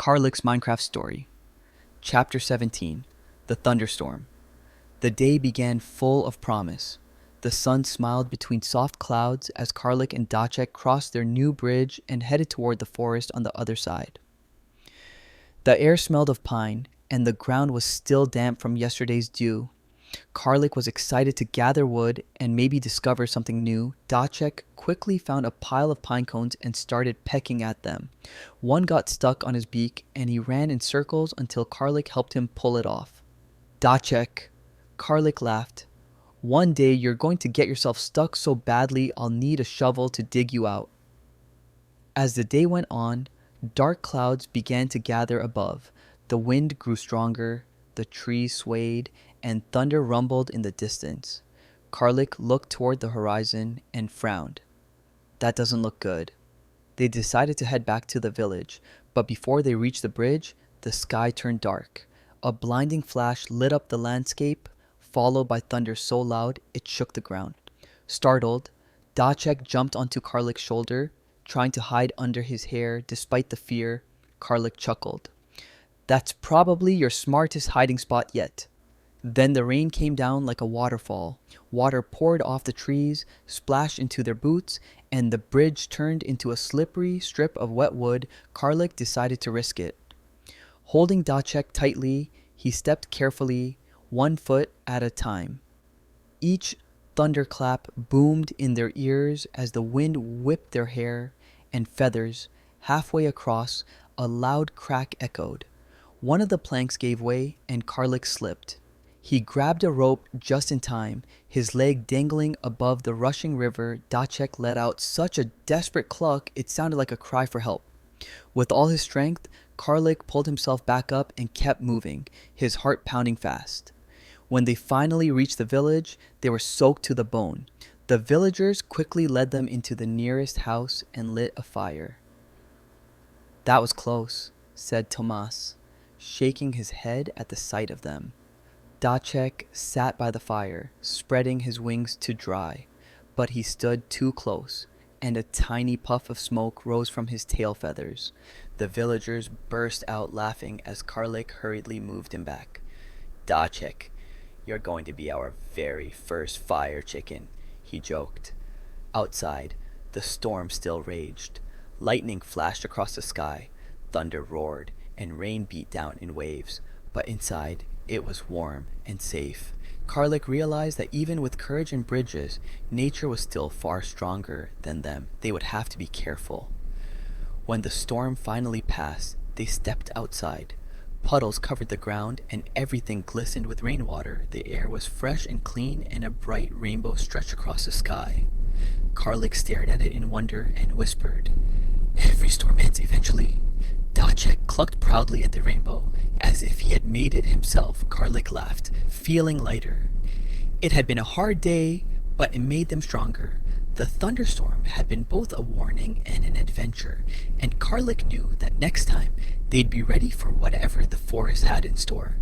Karlik's Minecraft Story. Chapter 17. The Thunderstorm. The day began full of promise. The sun smiled between soft clouds as Karlik and Kdacek crossed their new bridge and headed toward the forest on the other side. The air smelled of pine, and the ground was still damp from yesterday's dew. Karlik was excited to gather wood and maybe discover something new. Kdacek quickly found a pile of pine cones and started pecking at them. One got stuck on his beak, and he ran in circles until Karlik helped him pull it off. Kdacek, Karlik laughed. One day you're going to get yourself stuck so badly I'll need a shovel to dig you out. As the day went on, dark clouds began to gather above. The wind grew stronger, the trees swayed, and thunder rumbled in the distance. Karlik looked toward the horizon and frowned. That doesn't look good. They decided to head back to the village, but before they reached the bridge, the sky turned dark. A blinding flash lit up the landscape, followed by thunder so loud it shook the ground. Startled, Kdacek jumped onto Karlik's shoulder, trying to hide under his hair despite the fear. Karlik chuckled. That's probably your smartest hiding spot yet. Then the rain came down like a waterfall. Water poured off the trees, splashed into their boots, and the bridge turned into a slippery strip of wet wood. Karlik decided to risk it. Holding Kdacek tightly, he stepped carefully, 1 foot at a time. Each thunderclap boomed in their ears as the wind whipped their hair and feathers. Halfway across, a loud crack echoed. One of the planks gave way, and Karlik slipped. He grabbed a rope just in time, his leg dangling above the rushing river. Kdacek let out such a desperate cluck it sounded like a cry for help. With all his strength, Karlik pulled himself back up and kept moving, his heart pounding fast. When they finally reached the village, they were soaked to the bone. The villagers quickly led them into the nearest house and lit a fire. That was close, said Tomas, shaking his head at the sight of them. Kdacek sat by the fire, spreading his wings to dry, but he stood too close, and a tiny puff of smoke rose from his tail feathers. The villagers burst out laughing as Karlik hurriedly moved him back. Kdacek, you're going to be our very first fire chicken, he joked. Outside, the storm still raged. Lightning flashed across the sky, thunder roared, and rain beat down in waves, but inside, it was warm and safe. Karlik realized that even with courage and bridges, nature was still far stronger than them. They would have to be careful. When the storm finally passed, they stepped outside. Puddles covered the ground and everything glistened with rainwater. The air was fresh and clean, and a bright rainbow stretched across the sky. Karlik stared at it in wonder and whispered, "Every storm ends eventually." Kdacek clucked proudly at the rainbow, as if he had made it himself. Karlik laughed, feeling lighter. It had been a hard day, but it made them stronger. The thunderstorm had been both a warning and an adventure, and Karlik knew that next time they'd be ready for whatever the forest had in store.